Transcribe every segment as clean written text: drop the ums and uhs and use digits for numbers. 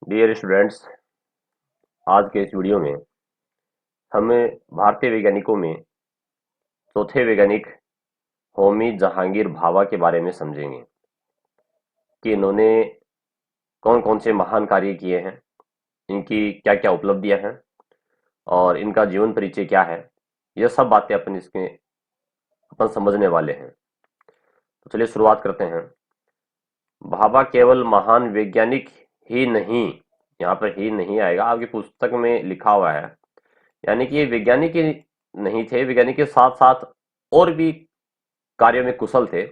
Dear students, आज के इस वीडियो में हमें भारतीय वैज्ञानिकों में चौथे वैज्ञानिक होमी जहांगीर भाभा के बारे में समझेंगे कि इन्होंने कौन कौन से महान कार्य किए हैं, इनकी क्या क्या उपलब्धियां हैं और इनका जीवन परिचय क्या है। यह सब बातें अपन समझने वाले हैं। तो चलिए शुरुआत करते हैं। भाभा केवल महान वैज्ञानिक ही नहीं, यहाँ पर ही नहीं आएगा, आपकी पुस्तक में लिखा हुआ है, यानी कि ये वैज्ञानिक ही नहीं थे, वैज्ञानिक के साथ साथ और भी कार्यों में कुशल थे।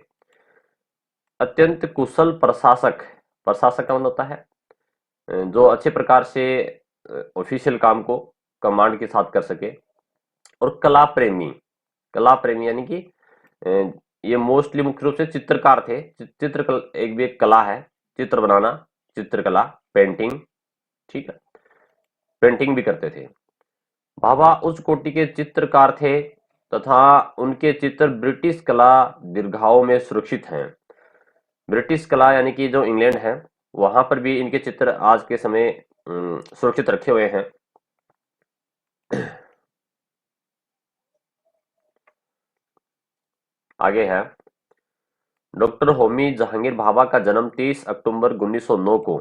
अत्यंत कुशल प्रशासक, प्रशासक का मतलब होता है जो अच्छे प्रकार से ऑफिशियल काम को कमांड के साथ कर सके। और कला प्रेमी, कला प्रेमी यानी कि अ, ये मोस्टली मुख्य रूप से चित्रकार थे। एक भी एक कला है, चित्र बनाना, चित्रकला, पेंटिंग। ठीक है, पेंटिंग भी करते थे। भाभा उच्च कोटि के चित्रकार थे तथा उनके चित्र ब्रिटिश कला दीर्घाओं में सुरक्षित हैं। ब्रिटिश कला यानी कि जो इंग्लैंड है, वहां पर भी इनके चित्र आज के समय सुरक्षित रखे हुए हैं। आगे है, डॉक्टर होमी जहांगीर भाभा का जन्म 30 अक्टूबर 1909 को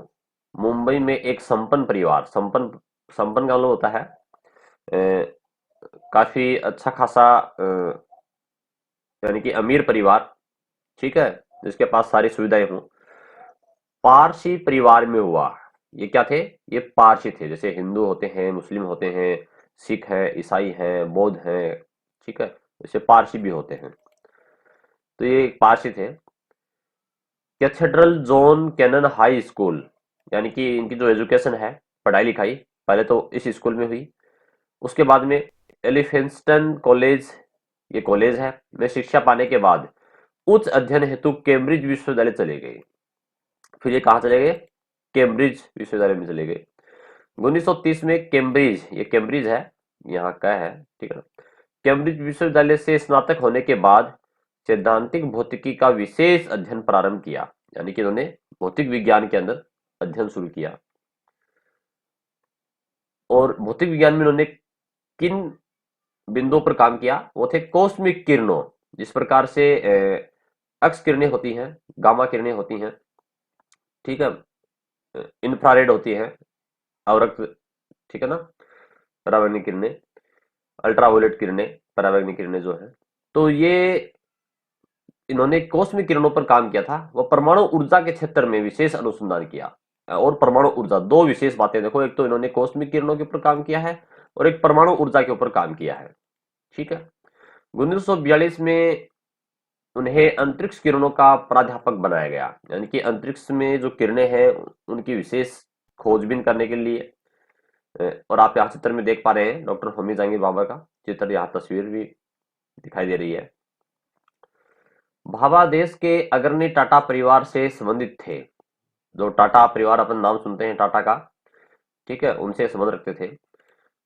मुंबई में एक संपन्न परिवार, संपन्न संपन्न का मतलब होता है काफी अच्छा खासा यानी कि अमीर परिवार, ठीक है, जिसके पास सारी सुविधाएं हों, पारसी परिवार में हुआ। ये क्या थे? ये पारसी थे। जैसे हिंदू होते हैं, मुस्लिम होते हैं, सिख हैं, ईसाई हैं, बौद्ध हैं, ठीक है, जैसे पारसी भी होते हैं। तो ये पारसी थे। Cathedral John Connon high school, यानी कि इनकी जो एजुकेशन है, पढ़ाई लिखाई, पहले तो इस स्कूल में हुई। उसके बाद में एलिफेंस्टन कॉलेज, ये कॉलेज है, में शिक्षा पाने के बाद उच्च अध्ययन हेतु कैम्ब्रिज विश्वविद्यालय चले गए। फिर ये कहाँ चले गए? कैम्ब्रिज विश्वविद्यालय में चले गए। 1930 में कैम्ब्रिज, ये कैम्ब्रिज है, यहाँ का है, ठीक है ना। कैम्ब्रिज विश्वविद्यालय से स्नातक होने के बाद सैद्धांतिक भौतिकी का विशेष अध्ययन प्रारंभ किया, यानी कि इन्होंने भौतिक विज्ञान के अंदर अध्ययन शुरू किया। और भौतिक विज्ञान में इन्होंने किन बिंदुओं पर काम किया? वो थे कॉस्मिक किरणों, जिस प्रकार से एक्स किरणें होती हैं, गामा किरणें होती हैं, ठीक है, इंफ्रारेड होती है, अवरक्त, ठीक है ना, परावैंगनिक किरणें, अल्ट्रावायलेट किरणें, परावैंगनिक किरणें जो है, तो ये इन्होंने कॉस्मिक किरणों पर काम किया था। वह परमाणु ऊर्जा के क्षेत्र में विशेष अनुसंधान किया। और परमाणु ऊर्जा, दो विशेष बातें देखो, एक तो इन्होंने कॉस्मिक किरणों के ऊपर काम किया है और एक परमाणु ऊर्जा के ऊपर काम किया है, ठीक है। 1942 में उन्हें अंतरिक्ष किरणों का प्राध्यापक बनाया गया, यानी कि अंतरिक्ष में जो किरणें हैं उनकी विशेष खोजबीन करने के लिए। और आप यहाँ चित्र में देख पा रहे हैं डॉक्टर होमी जहांगीर भाभा का चित्र, यहाँ तस्वीर भी दिखाई दे रही है। भाभा देश के अग्रणी टाटा परिवार से संबंधित थे। जो टाटा परिवार, अपन नाम सुनते हैं टाटा का, ठीक है, उनसे संबंध रखते थे।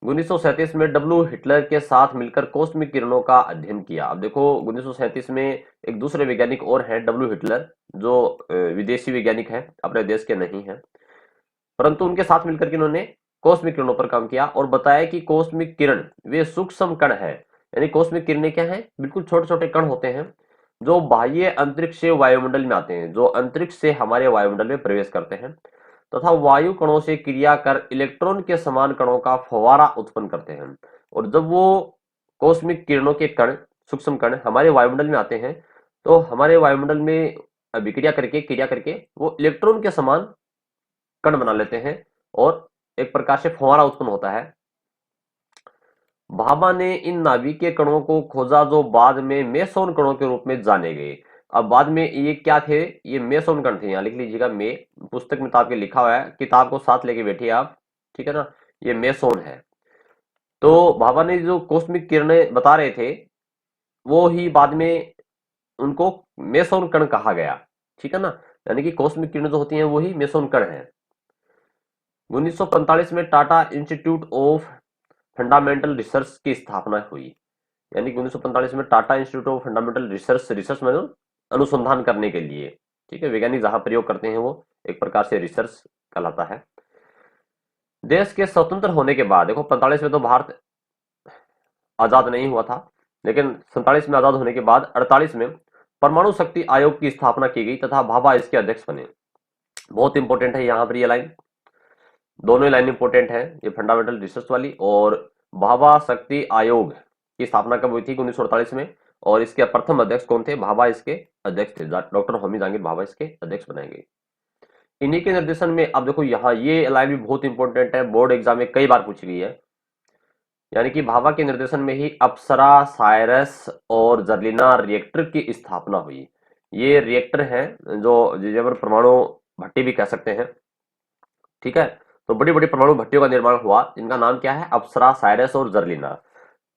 1937 में डब्ल्यू हिटलर के साथ मिलकर कॉस्मिक किरणों का अध्ययन किया। अब देखो, 1937 में एक दूसरे वैज्ञानिक और हैं, डब्ल्यू हिटलर, जो विदेशी वैज्ञानिक है, अपने देश के नहीं है, परंतु उनके साथ मिलकर के इन्होंने कॉस्मिक किरणों पर काम किया और बताया कि कॉस्मिक किरण वे सूक्ष्म कण है। यानी कॉस्मिक किरणें क्या है? बिल्कुल छोटे छोटे कण होते हैं जो बाह्य अंतरिक्ष से वायुमंडल में आते हैं, जो अंतरिक्ष से हमारे वायुमंडल में प्रवेश करते हैं तथा वायु कणों से क्रिया कर इलेक्ट्रॉन के समान कणों का फव्वारा उत्पन्न करते हैं। और जब वो कॉस्मिक किरणों के कण, सूक्ष्म कण हमारे वायुमंडल में आते हैं, तो हमारे वायुमंडल में अभिक्रिया करके, क्रिया करके वो इलेक्ट्रॉन के समान कण बना लेते हैं और एक प्रकार से फव्वारा उत्पन्न होता है। भाभा ने इन नाभिकीय कणों को खोजा जो बाद में मेसोन कणों के रूप में जाने गए। अब बाद में ये क्या थे? ये मेसोन कण थे, यहाँ लिख लीजिएगा, पुस्तक में तो आपके लिखा हुआ है, किताब को साथ लेके बैठिए आप, ठीक है ना, ये मेसोन है। तो भाभा ने जो कॉस्मिक किरणें बता रहे थे, वो ही बाद में उनको मेसोन कण कहा गया, ठीक है ना, यानी कि कॉस्मिक किरणें जो होती हैं वही मेसोन कण है। 1945 में Tata institute of fundamental research की स्थापना हुई, यानी कि 1945 में Tata institute of fundamental research, research में अनुसंधान करने के लिए, ठीक है, वैज्ञानिक जहां प्रयोग करते हैं वो एक प्रकार से रिसर्च कहलाता है। देश के स्वतंत्र होने के बाद, देखो 45 में तो भारत आजाद नहीं हुआ था, लेकिन 47 में आजाद होने के बाद 48 में परमाणु शक्ति आयोग की स्थापना की गई तथा भाभा इसके अध्यक्ष बने। बहुत इंपॉर्टेंट है यहाँ पर ये लाइन, दोनों ही लाइन इंपॉर्टेंट है, ये फंडामेंटल रिसर्च वाली। और भाभा शक्ति आयोग की स्थापना कब हुई थी? 1948 में। और इसके प्रथम अध्यक्ष कौन थे? भाभा इसके अध्यक्ष थे, डॉक्टर होमी जहांगीर भाभा इसके अध्यक्ष बनाए गए। इन्हीं के निर्देशन में, अब देखो यहाँ ये लाइन भी बहुत इंपॉर्टेंट है, बोर्ड एग्जाम में कई बार पूछी गई है। यानी कि भाभा के निर्देशन में ही अप्सरा, साइरस और जर्लिना रिएक्टर की स्थापना हुई। ये रिएक्टर हैं जो जिसे परमाणु भट्टी भी कह सकते हैं, ठीक है। तो बड़ी बड़ी परमाणु भट्टियों का निर्माण हुआ, जिनका नाम क्या है? अप्सरा, साइरस और जर्लिना,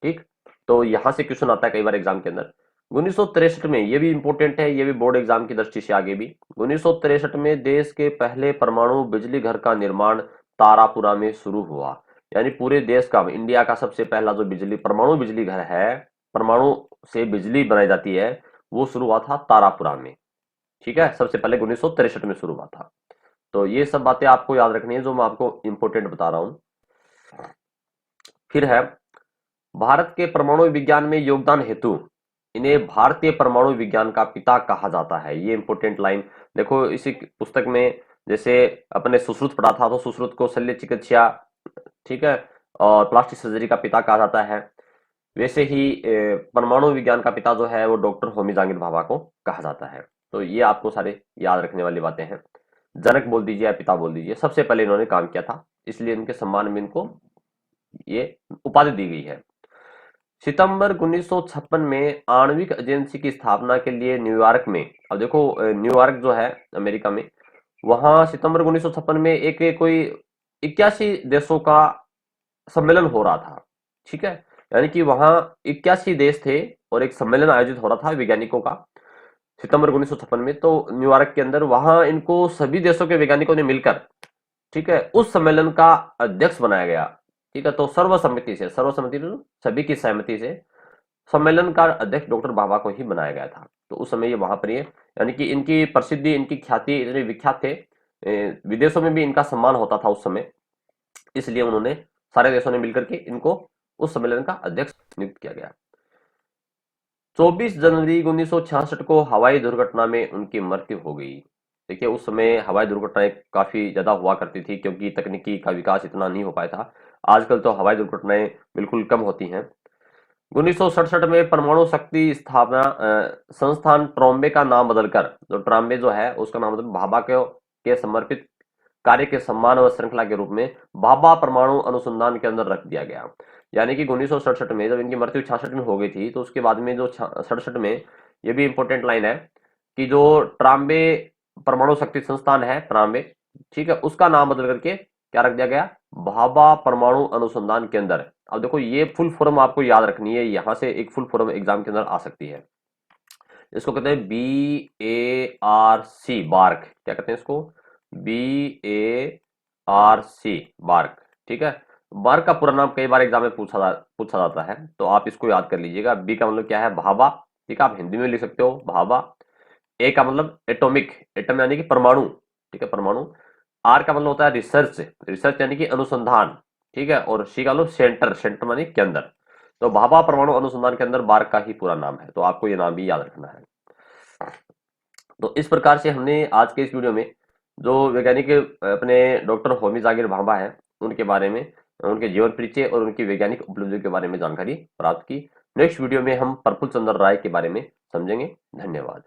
ठीक। तो यहां से क्वेश्चन आता है कई बार एग्जाम के अंदर। 1963 में, ये भी इंपॉर्टेंट है, ये भी बोर्ड एग्जाम की दृष्टि से आगे भी, 1963 में देश के पहले परमाणु बिजली घर का निर्माण तारापुरा में शुरू हुआ। यानी पूरे देश का, इंडिया का सबसे पहला जो परमाणु बिजली घर है, परमाणु से बिजली बनाई जाती है, वो शुरू हुआ था तारापुरा में, ठीक है। सबसे पहले 1963 में शुरू हुआ था। तो ये सब बातें आपको याद रखनी है जो मैं आपको इंपॉर्टेंट बता रहा हूं। फिर है, भारत के परमाणु विज्ञान में योगदान हेतु इन्हें भारतीय परमाणु विज्ञान का पिता कहा जाता है। ये इंपॉर्टेंट लाइन देखो, इसी पुस्तक में जैसे अपने सुश्रुत पढ़ा था, तो सुश्रुत को शल्य चिकित्सा, ठीक है, और प्लास्टिक सर्जरी का पिता कहा जाता है। वैसे ही परमाणु विज्ञान का पिता जो है वो डॉक्टर होमी जहांगीर भाभा को कहा जाता है। तो ये आपको सारे याद रखने वाली बातें हैं। जनक बोल दीजिए या पिता बोल दीजिए, सबसे पहले इन्होंने काम किया था, इसलिए इनके सम्मान में इनको ये उपाधि दी गई है। सितंबर 1956 में आणविक एजेंसी की स्थापना के लिए न्यूयॉर्क में, अब देखो न्यूयॉर्क जो है अमेरिका में, वहां सितंबर 1956 में एक कोई 81 देशों का सम्मेलन हो रहा था, ठीक है। यानी कि वहां 81 देश थे और एक सम्मेलन आयोजित हो रहा था वैज्ञानिकों का सितंबर 1956 में। तो न्यूयॉर्क के अंदर वहां इनको सभी देशों के वैज्ञानिकों ने मिलकर, ठीक है, उस सम्मेलन का अध्यक्ष बनाया गया, ठीक है। तो सर्वसम्मति से, सर्वसम्मति तो सभी की सहमति से सम्मेलन का अध्यक्ष डॉक्टर भाभा को ही बनाया गया था। तो उस समय ये वहां पर ये, यानी कि इनकी प्रसिद्धि, इनकी ख्याति इतने विख्यात थे, विदेशों में भी इनका सम्मान होता था उस समय, इसलिए उन्होंने, सारे देशों ने मिलकर के इनको उस सम्मेलन का अध्यक्ष नियुक्त किया गया। 24 जनवरी 1966 को हवाई दुर्घटना में उनकी मृत्यु हो गई। देखिए उस समय हवाई दुर्घटनाएं काफी ज्यादा हुआ करती थी, क्योंकि तकनीकी का विकास इतना नहीं हो पाया था। आजकल तो हवाई दुर्घटनाएं बिल्कुल कम होती हैं। 1967 में परमाणु शक्ति स्थापना संस्थान ट्रॉम्बे का नाम बदलकर, जो ट्रॉम्बे जो है उसका नाम बदल भाभा के समर्पित कार्य के सम्मान व श्रृंखला के रूप में भाभा परमाणु अनुसंधान के अंदर रख दिया गया। यानी कि 1967 में जब इनकी मृत्यु 66 में हो गई थी, तो उसके बाद में जो 67 में, ये भी इंपॉर्टेंट लाइन है कि जो ट्राम्बे परमाणु शक्ति संस्थान है, ट्राम्बे, ठीक है, उसका नाम बदल करके क्या रख दिया गया? भाभा परमाणु अनुसंधान केंद्र। अब देखो ये फुल फॉर्म आपको याद रखनी है, यहां से एक फुल फॉर्म एग्जाम के अंदर आ सकती है। इसको कहते हैं BARC, बार्क, क्या कहते हैं इसको? BARC, बार्क, ठीक है। बार्क का पूरा नाम कई बार एग्जाम में पूछा जाता है, तो आप इसको याद कर लीजिएगा। बी का मतलब क्या है? भाभा, ठीक है, आप हिंदी में लिख सकते हो भाभा। ए का मतलब एटॉमिक, एटम यानी कि परमाणु, ठीक है, परमाणु। आर का मतलब होता है रिसर्च, रिसर्च यानी कि अनुसंधान, ठीक है। और सी का मतलब सेंटर, सेंटर मानी केंद्र। तो भाभा परमाणु अनुसंधान के अंदर बार्क का ही पूरा नाम है, तो आपको ये नाम भी याद रखना है। तो इस प्रकार से हमने आज के इस वीडियो में जो वैज्ञानिक अपने डॉक्टर होमी जहांगीर भाभा है, उनके बारे में, उनके जीवन परिचय और उनकी वैज्ञानिक उपलब्धियों के बारे में जानकारी प्राप्त की। नेक्स्ट वीडियो में हम प्रफुल्ल चंद्र राय के बारे में समझेंगे। धन्यवाद।